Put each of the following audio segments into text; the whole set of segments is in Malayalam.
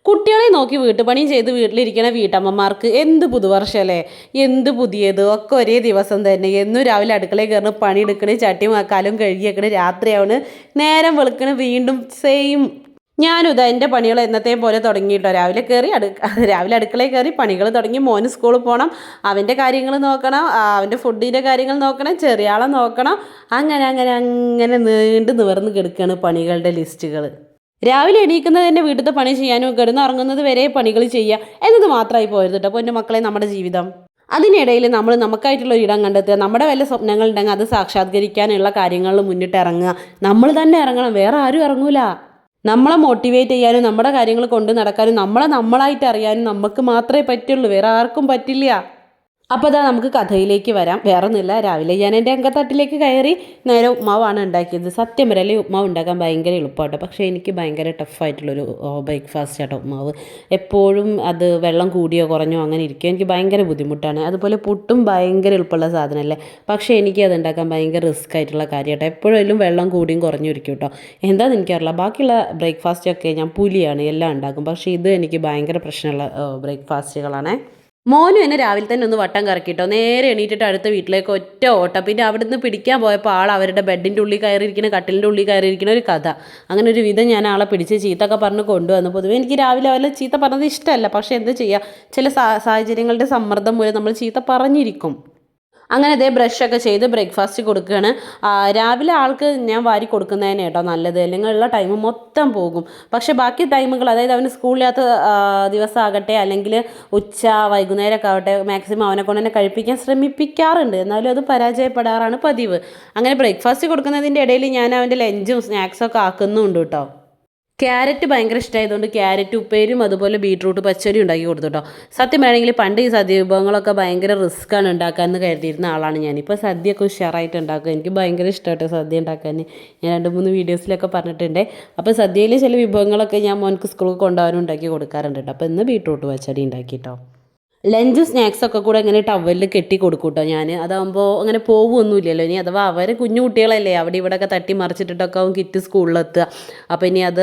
കുട്ടികളെ നോക്കി വീട്ടുപണിയും ചെയ്ത് വീട്ടിലിരിക്കുന്ന വീട്ടമ്മമാർക്ക് എന്ത് പുതുവർഷമല്ലേ, എന്ത് പുതിയത്, ഒക്കെ ഒരേ ദിവസം തന്നെ. എന്നും രാവിലെ അടുക്കളയിൽ കയറണം, പണിയെടുക്കണേ, ചട്ടി കാലും കഴുകിയേക്കണ്, രാത്രിയാവണ്, നേരം വെളുക്കണ്, വീണ്ടും സെയിം. ഞാനും ഇതാ എൻ്റെ പണികൾ എന്നത്തെയും പോലെ തുടങ്ങിയിട്ടോ. രാവിലെ അടുക്കളയിൽ കയറി പണികൾ തുടങ്ങി. മോന് സ്കൂളിൽ പോകണം, അവൻ്റെ കാര്യങ്ങൾ നോക്കണം, അവൻ്റെ ഫുഡിൻ്റെ കാര്യങ്ങൾ നോക്കണം, ചെറിയ ആളെ നോക്കണം. അങ്ങനെ അങ്ങനെ അങ്ങനെ നീണ്ടു നിവർന്ന് കിടക്കുകയാണ് പണികളുടെ ലിസ്റ്റുകൾ. രാവിലെ എണീക്കുന്നത് തന്നെ വീട്ടിലത്തെ പണി ചെയ്യാനും കിടന്നുറങ്ങുന്നത് വരെ പണികൾ ചെയ്യുക എന്നത് മാത്രമായി പോയത് കേട്ടോ പൊന്നു മക്കളെ നമ്മുടെ ജീവിതം. അതിനിടയിൽ നമ്മൾ നമുക്കായിട്ടുള്ള ഒരു ഇടം കണ്ടെത്തുക, നമ്മുടെ വല്ല സ്വപ്നങ്ങളുണ്ടെങ്കിൽ അത് സാക്ഷാത്കരിക്കാനുള്ള കാര്യങ്ങളിൽ മുന്നിട്ട് ഇറങ്ങുക. നമ്മൾ തന്നെ ഇറങ്ങണം, വേറെ ആരും ഇറങ്ങൂല. നമ്മളെ മോട്ടിവേറ്റ് ചെയ്യാനും നമ്മുടെ കാര്യങ്ങൾ കൊണ്ട് നടക്കാനും നമ്മളായിട്ട് അറിയാനും നമുക്ക് മാത്രമേ പറ്റുള്ളൂ, വേറെ ആർക്കും പറ്റില്ല. അപ്പോൾ അതാ നമുക്ക് കഥയിലേക്ക് വരാം. വേറെ ഒന്നുമില്ല, രാവിലെ ഞാൻ എൻ്റെ അങ്കത്തട്ടിലേക്ക് കയറി നേരെ ഉപ്മാവാണ് ഉണ്ടാക്കിയത്. സത്യം വരല്ലേ ഉപ്മാവ് ഉണ്ടാക്കാൻ ഭയങ്കര എളുപ്പമാട്ടോ, പക്ഷേ എനിക്ക് ഭയങ്കര ടഫായിട്ടുള്ളൊരു ബ്രേക്ക്ഫാസ്റ്റ് ആട്ടോ ഉപ്മാവ്. എപ്പോഴും അത് വെള്ളം കൂടിയോ കുറഞ്ഞോ അങ്ങനെ ഇരിക്കും, എനിക്ക് ഭയങ്കര ബുദ്ധിമുട്ടാണ്. അതുപോലെ പുട്ടും ഭയങ്കര എളുപ്പമുള്ള സാധനമല്ലേ, പക്ഷേ എനിക്ക് അത് ഉണ്ടാക്കാൻ ഭയങ്കര റിസ്ക് ആയിട്ടുള്ള കാര്യമാട്ടോ. എപ്പോഴും വെള്ളം കൂടിയും കുറഞ്ഞും ഇരിക്കും കേട്ടോ. എന്താണെന്ന് എനിക്കറിയില്ല. ബാക്കിയുള്ള ബ്രേക്ക്ഫാസ്റ്റൊക്കെ ഞാൻ പുലിയാണ് എല്ലാം ഉണ്ടാക്കും, പക്ഷേ ഇത് എനിക്ക് ഭയങ്കര പ്രശ്നമുള്ള ബ്രേക്ക്ഫാസ്റ്റുകളാണേ. മോനും എന്നെ രാവിലെ തന്നെ ഒന്ന് വട്ടം കറക്കിട്ടോ, നേരെ എണീറ്റിട്ട് അടുത്ത വീട്ടിലേക്ക് ഒറ്റ ഓട്ടം. പിന്നെ അവിടുന്ന് പിടിക്കാൻ പോയപ്പോൾ അവരുടെ ബെഡിൻ്റെ ഉള്ളിൽ കയറിയിരിക്കുന്ന, കട്ടിലിൻ്റെ ഉള്ളിൽ കയറിയിരിക്കുന്ന ഒരു കഥ. അങ്ങനെ ഒരു വിധം ഞാൻ ആളെ പിടിച്ച് ചീത്തൊക്കെ പറഞ്ഞ് കൊണ്ടുവന്നു. പൊതുവെ എനിക്ക് രാവിലെ അവരെ ചീത്ത പറഞ്ഞത് ഇഷ്ടമല്ല, പക്ഷേ എന്ത് ചെയ്യുക, ചില സാഹചര്യങ്ങളുടെ സമ്മർദ്ദം മൂലം നമ്മൾ ചീത്ത പറഞ്ഞിരിക്കും. അങ്ങനെ അതേ ബ്രഷൊക്കെ ചെയ്ത് ബ്രേക്ക്ഫാസ്റ്റ് കൊടുക്കുകയാണ്. രാവിലെ ആൾക്ക് ഞാൻ വാരി കൊടുക്കുന്നതിന് കേട്ടോ നല്ലത്, അല്ലെങ്കിൽ ഉള്ള ടൈം മൊത്തം പോകും. പക്ഷേ ബാക്കി ടൈമുകൾ, അതായത് അവന് സ്കൂളില്ലാത്ത ദിവസമാകട്ടെ അല്ലെങ്കിൽ വൈകുന്നേരമൊക്കെ ആവട്ടെ, മാക്സിമം അവനെ കൊണ്ട് തന്നെ കഴിപ്പിക്കാൻ ശ്രമിപ്പിക്കാറുണ്ട്. എന്നാലും അത് പരാജയപ്പെടാറാണ് പതിവ്. അങ്ങനെ ബ്രേക്ക്ഫാസ്റ്റ് കൊടുക്കുന്നതിൻ്റെ ഇടയിൽ ഞാൻ അവൻ്റെ ലഞ്ചും സ്നാക്സൊക്കെ ആക്കുന്നുണ്ട് കേട്ടോ. ക്യാരറ്റ് ഭയങ്കര ഇഷ്ടമായതുകൊണ്ട് ക്യാരറ്റ് ഉപ്പേരും അതുപോലെ ബീട്രൂട്ട് പച്ചരി ഉണ്ടാക്കി കൊടുത്തു കേട്ടോ. സത്യം വേണമെങ്കിൽ പണ്ട് ഈ സദ്യ വിഭവങ്ങളൊക്കെ ഭയങ്കര റിസ്ക്കാണ് ഉണ്ടാക്കാമെന്ന് കരുതിയിരുന്ന ആളാണ് ഞാൻ. ഇപ്പോൾ സദ്യയൊക്കെ ഉഷാറായിട്ട് ഉണ്ടാക്കുക, എനിക്ക് ഭയങ്കര ഇഷ്ടമായിട്ട് സദ്യ ഉണ്ടാക്കാൻ. ഞാൻ 2-3 വീഡിയോസിലൊക്കെ പറഞ്ഞിട്ടുണ്ട്. അപ്പോൾ സദ്യയിൽ ചില വിഭവങ്ങളൊക്കെ ഞാൻ മോൻക്ക് സ്കൂളിൽ കൊണ്ടുപോകാനും ഉണ്ടാക്കി കൊടുക്കാറുണ്ട് കേട്ടോ. അപ്പോൾ ഇന്ന് ബീട്രൂട്ട് പച്ചടി ഉണ്ടാക്കി കേട്ടോ. ലഞ്ചും സ്നാക്സൊക്കെ കൂടെ ഇങ്ങനെ ടവലിൽ കെട്ടി കൊടുക്കും കേട്ടോ ഞാൻ. അതാകുമ്പോൾ അങ്ങനെ പോകുമൊന്നുമില്ലല്ലോ. ഇനി അഥവാ അവർ കുഞ്ഞു കുട്ടികളല്ലേ, അവിടെ ഇവിടെയൊക്കെ തട്ടി മറിച്ചിട്ടിട്ടൊക്കെ ആവും കിറ്റ് സ്കൂളിലെത്തുക. അപ്പോൾ ഇനി അത്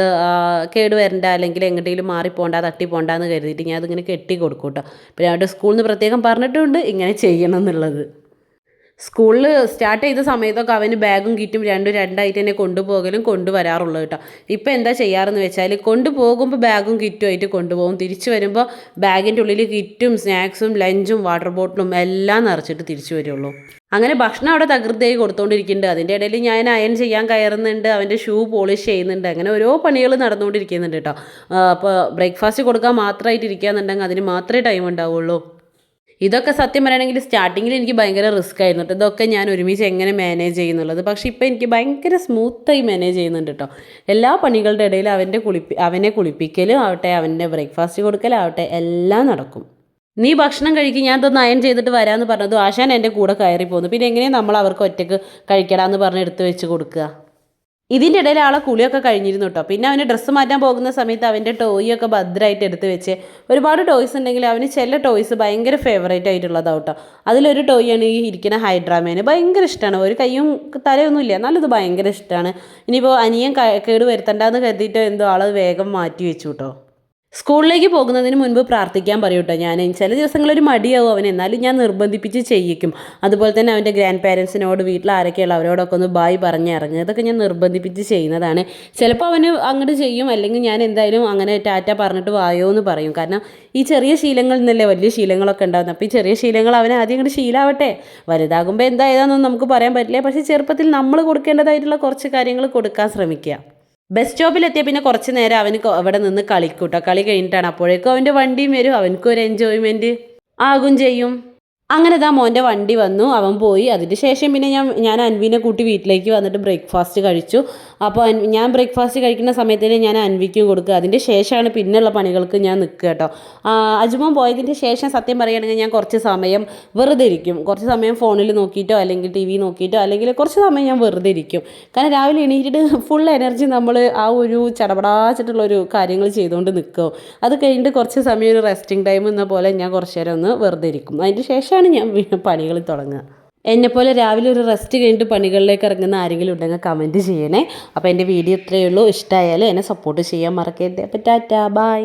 കേട് വരണ്ട, അല്ലെങ്കിൽ എങ്ങോട്ടെങ്കിലും മാറിപ്പോണ്ട, തട്ടി പോണ്ടെന്ന് കരുതിയിട്ട് ഞാൻ അതിങ്ങനെ കെട്ടി കൊടുക്കും കേട്ടോ. പിന്നെ അവരുടെ സ്കൂളിൽ നിന്ന് പ്രത്യേകം പറഞ്ഞിട്ടുണ്ട് ഇങ്ങനെ ചെയ്യണം എന്നുള്ളത്. സ്കൂളിൽ സ്റ്റാർട്ട് ചെയ്ത സമയത്തൊക്കെ അവന് ബാഗും കിറ്റും രണ്ടായിട്ട് തന്നെ കൊണ്ടുപോകലും കൊണ്ടുവരാറുള്ളത് കേട്ടോ. ഇപ്പോൾ എന്താ ചെയ്യാറെന്ന് വെച്ചാൽ, കൊണ്ടുപോകുമ്പോൾ ബാഗും കിറ്റും ആയിട്ട് കൊണ്ടുപോകും, തിരിച്ചു വരുമ്പോൾ ബാഗിൻ്റെ ഉള്ളിൽ കിറ്റും സ്നാക്സും ലഞ്ചും വാട്ടർ ബോട്ടിലും എല്ലാം നിറച്ചിട്ട് തിരിച്ചു വരുള്ളൂ. അങ്ങനെ ഭക്ഷണം അവിടെ തകൃതിയായി കൊടുത്തുകൊണ്ടിരിക്കുന്നുണ്ട്. അതിൻ്റെ ഇടയിൽ ഞാൻ അയൺ ചെയ്യാൻ കയറുന്നുണ്ട്, അവൻ്റെ ഷൂ പോളിഷ് ചെയ്യുന്നുണ്ട്, അങ്ങനെ ഓരോ പണികൾ നടന്നുകൊണ്ടിരിക്കുന്നുണ്ട് കേട്ടോ. അപ്പോൾ ബ്രേക്ക്ഫാസ്റ്റ് കൊടുക്കാൻ മാത്രമായിട്ട് ഇരിക്കുകയെന്നുണ്ടെങ്കിൽ അതിന് മാത്രമേ ടൈം ഉണ്ടാവുള്ളൂ. ഇതൊക്കെ സത്യം പറയുകയാണെങ്കിൽ സ്റ്റാർട്ടിങ്ങിൽ എനിക്ക് ഭയങ്കര റിസ്ക് ആയിരുന്നു കേട്ടോ, ഇതൊക്കെ ഞാൻ ഒരുമിച്ച് എങ്ങനെ മാനേജ് ചെയ്യുന്നുള്ളത്. പക്ഷേ ഇപ്പോൾ എനിക്ക് ഭയങ്കര സ്മൂത്തായി മാനേജ് ചെയ്യുന്നുണ്ട് കേട്ടോ. എല്ലാ പണികളുടെ ഇടയിൽ അവനെ കുളിപ്പിക്കലും ആവട്ടെ, അവൻ്റെ ബ്രേക്ക്ഫാസ്റ്റ് കൊടുക്കലാവട്ടെ, എല്ലാം നടക്കും. നീ ഭക്ഷണം കഴിക്കും, ഞാൻ ഇതൊന്ന് അയൺ ചെയ്തിട്ട് വരാമെന്ന് പറഞ്ഞത് ആശാൻ എൻ്റെ കൂടെ കയറി പോകുന്നു. പിന്നെ എങ്ങനെയാണ് നമ്മൾ അവർക്ക് ഒറ്റയ്ക്ക് കഴിക്കടാന്ന് പറഞ്ഞ് എടുത്ത് വെച്ച് കൊടുക്കുക. ഇതിൻ്റെ ഇടയിൽ ആളെ കുളിയൊക്കെ കഴിഞ്ഞിരുന്നു കേട്ടോ. പിന്നെ അവന് ഡ്രസ്സ് മാറ്റാൻ പോകുന്ന സമയത്ത് അവൻ്റെ ടോയൊക്കെ ഭദ്രമായിട്ട് എടുത്ത് വെച്ച്. ഒരുപാട് ടോയ്സ് ഉണ്ടെങ്കിൽ അവന് ചില ടോയ്സ് ഭയങ്കര ഫേവറേറ്റ് ആയിട്ടുള്ളതാണ് കേട്ടോ. അതിലൊരു ടോയാണ് ഈ ഇരിക്കുന്ന ഹൈഡ്രാമേന്. ഭയങ്കര ഇഷ്ടമാണ്, ഒരു കയ്യും തലയൊന്നുമില്ല, എന്നാലും ഇത് ഭയങ്കര ഇഷ്ടമാണ്. ഇനിയിപ്പോൾ അനിയൻ കേട് വരുത്തണ്ടെന്ന് കരുതിയിട്ട് എന്തോ ആൾ വേഗം മാറ്റി വെച്ചു കേട്ടോ. സ്കൂളിലേക്ക് പോകുന്നതിന് മുൻപ് പ്രാർത്ഥിക്കാൻ പറയും കേട്ടോ ഞാൻ. ചില ദിവസങ്ങളൊരു മടിയാവും അവൻ, എന്നാലും ഞാൻ നിർബന്ധിപ്പിച്ച് ചെയ്യിക്കും. അതുപോലെ തന്നെ അവൻ്റെ ഗ്രാൻഡ് പാരൻസിനോട്, വീട്ടിൽ ആരൊക്കെയുള്ള അവരോടൊക്കെ ഒന്ന് ബായ് പറഞ്ഞ് ഇറങ്ങുക, ഇതൊക്കെ ഞാൻ നിർബന്ധിപ്പിച്ച് ചെയ്യുന്നതാണ്. ചിലപ്പോൾ അവന് അങ്ങോട്ട് ചെയ്യും, അല്ലെങ്കിൽ ഞാൻ എന്തായാലും അങ്ങനെ ടാറ്റ പറഞ്ഞിട്ട് വായോ എന്ന് പറയും. കാരണം ഈ ചെറിയ ശീലങ്ങളിൽ നിന്നല്ലേ വലിയ ശീലങ്ങളൊക്കെ ഉണ്ടാകുന്നത്. അപ്പോൾ ഈ ചെറിയ ശീലങ്ങൾ അവന് ആദ്യം അങ്ങോട്ട് ശീലമാവട്ടെ. വലുതാകുമ്പോൾ എന്തായതാണെന്നൊന്നും നമുക്ക് പറയാൻ പറ്റില്ല, പക്ഷേ ചെറുപ്പത്തിൽ നമ്മൾ കൊടുക്കേണ്ടതായിട്ടുള്ള കുറച്ച് കാര്യങ്ങൾ കൊടുക്കാൻ ശ്രമിക്കുക. ബസ് സ്റ്റോപ്പിലെത്തിയ പിന്നെ കുറച്ച് നേരം അവന് അവിടെ നിന്ന് കളിക്കൂട്ടോ. കളി കഴിഞ്ഞിട്ടാണ്, അപ്പോഴേക്കും അവൻ്റെ വണ്ടിയും വരും, അവനക്കും ഒരു എൻജോയ്മെൻറ്റ് ആകും ചെയ്യും. അങ്ങനെ മോൻ്റെ വണ്ടി വന്നു, അവൻ പോയി. അതിന് ശേഷം പിന്നെ ഞാൻ അൻവിനെ കൂട്ടി വീട്ടിലേക്ക് വന്നിട്ട് ബ്രേക്ക്ഫാസ്റ്റ് കഴിച്ചു. അപ്പോൾ ഞാൻ ബ്രേക്ക്ഫാസ്റ്റ് കഴിക്കുന്ന സമയത്തിന് ഞാൻ അൻവിക്കും കൊടുക്കുക. അതിൻ്റെ ശേഷമാണ് പിന്നെയുള്ള പണികൾക്ക് ഞാൻ നിൽക്കുക കേട്ടോ. അജുമോൻ പോയതിൻ്റെ ശേഷം സത്യം പറയുകയാണെങ്കിൽ ഞാൻ കുറച്ച് സമയം വെറുതെ ഇരിക്കും. കുറച്ച് സമയം ഫോണിൽ നോക്കിയിട്ടോ അല്ലെങ്കിൽ TV നോക്കിയിട്ടോ അല്ലെങ്കിൽ കുറച്ച് സമയം ഞാൻ വെറുതെ ഇരിക്കും. കാരണം രാവിലെ എണീറ്റിട്ട് ഫുൾ എനർജി നമ്മൾ ആ ഒരു ചടപടാച്ചിട്ടുള്ളൊരു കാര്യങ്ങൾ ചെയ്തുകൊണ്ട് നിൽക്കും. അത് കഴിഞ്ഞിട്ട് കുറച്ച് സമയം ഒരു റെസ്റ്റിംഗ് ടൈം എന്ന പോലെ ഞാൻ കുറച്ച് നേരം ഒന്ന് വെറുതെ ഇരിക്കും. അതിൻ്റെ ശേഷം ഞാൻ പണികൾ തുടങ്ങുക. എന്നെപ്പോലെ രാവിലെ ഒരു റെസ്റ്റ് കഴിഞ്ഞിട്ട് പണികളിലേക്ക് ഇറങ്ങുന്ന ആരെങ്കിലും ഉണ്ടെങ്കിൽ കമൻറ്റ് ചെയ്യണേ. അപ്പോൾ എൻ്റെ വീഡിയോ ഇത്രയേ ഉള്ളൂ. ഇഷ്ടമായാലും എന്നെ സപ്പോർട്ട് ചെയ്യാൻ മറക്കരുത്. അപ്പോൾ ടാറ്റാ, ബൈ.